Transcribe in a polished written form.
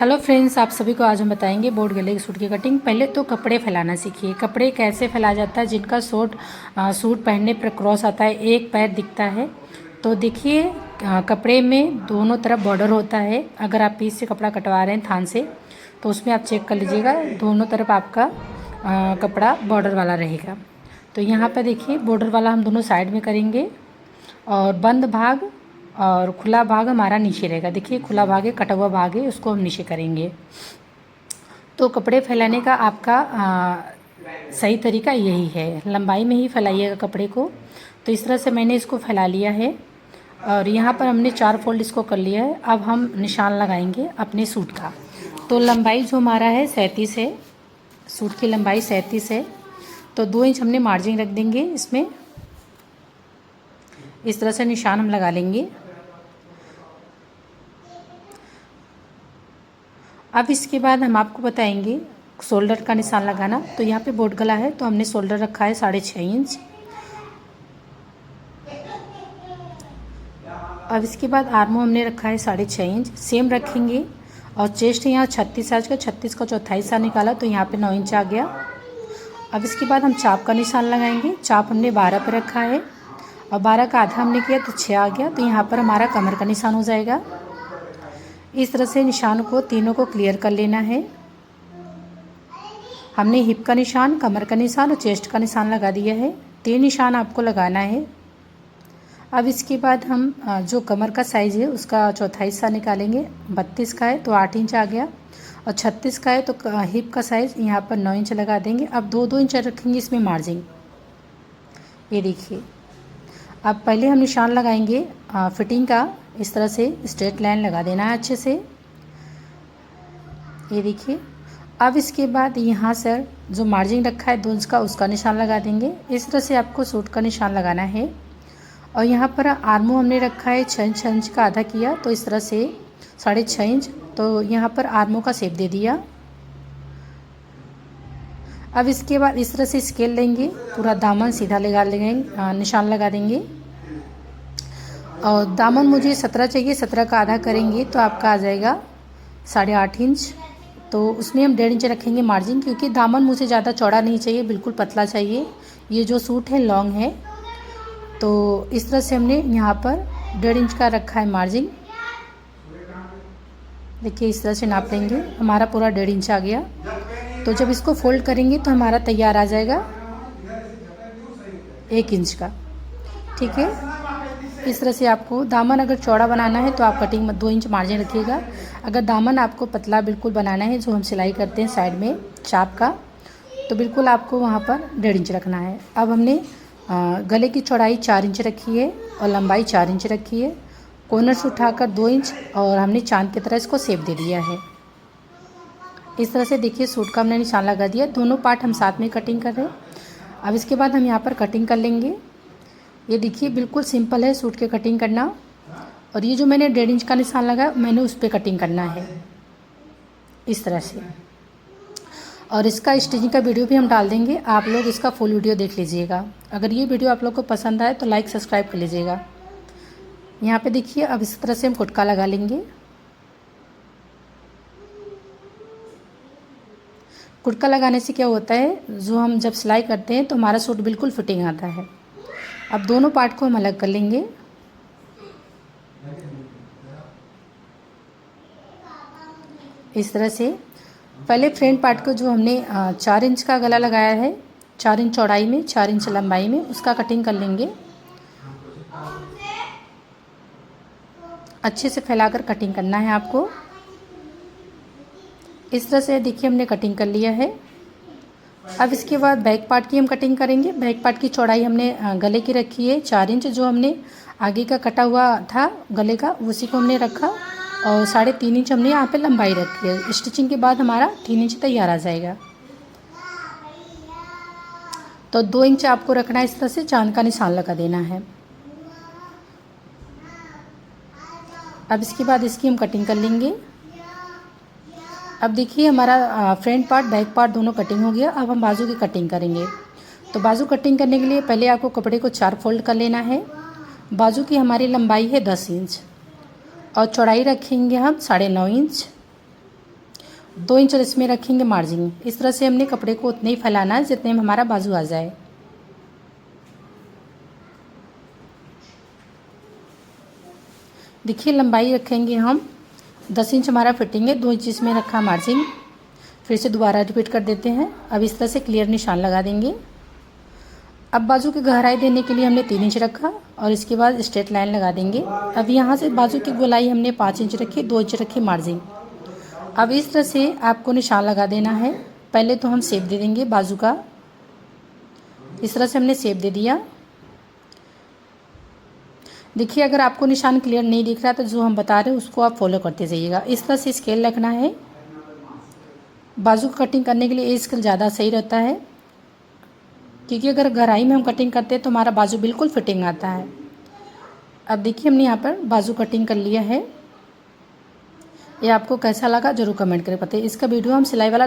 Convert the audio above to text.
Hello friends, आप सभी को आज हम बताएंगे बोट गले के सूट की कटिंग। पहले तो कपड़े फैलाना सीखिए। कपड़े कैसे फैलाया जाता है, जिनका सूट पहनने पर क्रॉस आता है, एक पैर दिखता है। तो देखिए, कपड़े में दोनों तरफ बॉर्डर होता है। अगर आप पीस से कपड़ा कटवा रहे हैं थान से, तो उसमें आप चेक कर लीजिएगा, दोनों तरफ आपका कपड़ा बॉर्डर वाला रहेगा। तो यहाँ पर देखिए, बॉर्डर वाला हम दोनों साइड में करेंगे और बंद भाग और खुला भाग हमारा नीचे रहेगा। देखिए, खुला भाग है, कटा हुआ भाग है, उसको हम नीचे करेंगे। तो कपड़े फैलाने का आपका सही तरीका यही है, लंबाई में ही फैलाइएगा कपड़े को। तो इस तरह से मैंने इसको फैला लिया है और यहाँ पर हमने 4 फोल्ड इसको कर लिया है। अब हम निशान लगाएंगे अपने सूट का। तो लंबाई जो हमारा है 37 है, सूट की लंबाई 37 है। तो 2 इंच हमने मार्जिन रख देंगे इसमें। इस तरह से निशान हम लगा लेंगे। अब इसके बाद हम आपको बताएंगे शोल्डर का निशान लगाना। तो यहाँ पे बोट गला है, तो हमने शोल्डर रखा है 6.5 इंच। अब इसके बाद आर्मो हमने रखा है 6.5 इंच, सेम रखेंगे। और चेस्ट यहाँ 36 साइज का, 36 का चौथाई हिस्सा निकाला, तो यहाँ पे 9 इंच आ गया। अब इसके बाद हम चाप का निशान लगाएंगे। चाप हमने 12 पर रखा है और 12 का आधा हमने किया तो 6 आ गया। तो यहाँ पर हमारा कमर का निशान हो जाएगा। इस तरह से निशान को तीनों को क्लियर कर लेना है। हमने हिप का निशान, कमर का निशान और चेस्ट का निशान लगा दिया है। 3 निशान आपको लगाना है। अब इसके बाद हम जो कमर का साइज़ है उसका चौथाई हिस्सा निकालेंगे। 32 का है तो 8 इंच आ गया और 36 का है तो हिप का साइज़ यहाँ पर 9 इंच लगा देंगे। अब 2-2 इंच रखेंगे इसमें मार्जिन। ये देखिए, अब पहले हम निशान लगाएंगे फिटिंग का। इस तरह से स्ट्रेट लाइन लगा देना है अच्छे से। ये देखिए, अब इसके बाद यहाँ से जो मार्जिन रखा है 2 इंच का, उसका निशान लगा देंगे। इस तरह से आपको सूट का निशान लगाना है। और यहाँ पर आर्मो हमने रखा है 6 इंच का, आधा किया तो इस तरह से 6.5 इंच। तो यहाँ पर आर्मो का शेप दे दिया। अब इसके बाद इस तरह से स्केल लेंगे, पूरा दामन सीधा लगा लेंगे, निशान लगा देंगे। और दामन मुझे 17 चाहिए, 17 का आधा करेंगे तो आपका आ जाएगा 8.5 इंच। तो उसमें हम 1.5 इंच रखेंगे मार्जिन, क्योंकि दामन मुझे ज़्यादा चौड़ा नहीं चाहिए, बिल्कुल पतला चाहिए। ये जो सूट है लॉन्ग है, तो इस तरह से हमने यहाँ पर 1.5 इंच का रखा है मार्जिन। देखिए, इस तरह से नाप लेंगे, हमारा पूरा 1.5 इंच आ गया। तो जब इसको फोल्ड करेंगे तो हमारा तैयार आ जाएगा 1 इंच का। ठीक है, इस तरह से आपको दामन अगर चौड़ा बनाना है तो आप कटिंग में 2 इंच मार्जिन रखिएगा। अगर दामन आपको पतला बिल्कुल बनाना है, जो हम सिलाई करते हैं साइड में चाप का, तो बिल्कुल आपको वहाँ पर 1.5 इंच रखना है। अब हमने गले की चौड़ाई 4 इंच रखी है और लंबाई 4 इंच रखी है। कॉर्नर से उठाकर 2 इंच और हमने चांद की तरह इसको शेप दे दिया है। इस तरह से देखिए, सूट का हमने निशान लगा दिया। दोनों पार्ट हम साथ में कटिंग कर रहे हैं। अब इसके बाद हम यहाँ पर कटिंग कर लेंगे। ये देखिए, बिल्कुल सिंपल है सूट के कटिंग करना। और ये जो मैंने 1.5 इंच का निशान लगा, मैंने उस पर कटिंग करना है इस तरह से। और इसका स्टिचिंग का वीडियो भी हम डाल देंगे, आप लोग इसका फुल वीडियो देख लीजिएगा। अगर ये वीडियो आप लोग को पसंद आए तो लाइक सब्सक्राइब कर लीजिएगा। यहाँ पे देखिए, अब इस तरह से हम कुटका लगा लेंगे। कुटका लगाने से क्या होता है, जो हम जब सिलाई करते हैं तो हमारा सूट बिल्कुल फिटिंग आता है। अब दोनों पार्ट को हम अलग कर लेंगे। इस तरह से पहले फ्रंट पार्ट को, जो हमने 4 इंच का गला लगाया है, 4 इंच चौड़ाई में 4 इंच लंबाई में, उसका कटिंग कर लेंगे। अच्छे से फैलाकर कटिंग करना है आपको। इस तरह से देखिए, हमने कटिंग कर लिया है। अब इसके बाद बैक पार्ट की हम कटिंग करेंगे। बैक पार्ट की चौड़ाई हमने गले की रखी है 4 इंच, जो हमने आगे का कटा हुआ था गले का, उसी को हमने रखा। और 3.5 इंच हमने यहाँ पे लंबाई रखी है। स्टिचिंग के बाद हमारा 3 इंच तैयार आ जाएगा। तो 2 इंच आपको रखना है। इस तरह से चांद का निशान लगा देना है। अब इसके बाद इसकी हम कटिंग कर लेंगे। अब देखिए, हमारा फ्रंट पार्ट बैक पार्ट दोनों कटिंग हो गया। अब हम बाजू की कटिंग करेंगे। तो बाजू कटिंग करने के लिए पहले आपको कपड़े को 4 फोल्ड कर लेना है। बाजू की हमारी लंबाई है 10 इंच और चौड़ाई रखेंगे हम 9.5 इंच। 2 इंच इसमें रखेंगे मार्जिन। इस तरह से हमने कपड़े को उतने ही फैलाना है जितने में हमारा बाजू आ जाए। देखिए लंबाई रखेंगे हम 10 इंच, हमारा फिटिंग है, 2 इंच इसमें रखा मार्जिन। फिर से दोबारा रिपीट कर देते हैं। अब इस तरह से क्लियर निशान लगा देंगे। अब बाजू की गहराई देने के लिए हमने 3 इंच रखा और इसके बाद स्ट्रेट लाइन लगा देंगे। अब यहाँ से बाजू की गोलाई हमने 5 इंच रखी, 2 इंच रखी मार्जिन। अब इस तरह से आपको निशान लगा देना है। पहले तो हम शेप दे देंगे बाजू का। इस तरह से हमने शेप दे दिया। देखिए अगर आपको निशान क्लियर नहीं दिख रहा तो जो हम बता रहे हैं उसको आप फॉलो करते जाइएगा। इस तरह से स्केल रखना है। बाजू की कटिंग करने के लिए ये स्केल ज़्यादा सही रहता है, क्योंकि अगर गहराई में हम कटिंग करते हैं तो हमारा बाजू बिल्कुल फिटिंग आता है। अब देखिए हमने यहाँ पर बाजू कटिंग कर लिया है। ये आपको कैसा लगा ज़रूर कमेंट करें। पता है इसका वीडियो हम सिलाई वाला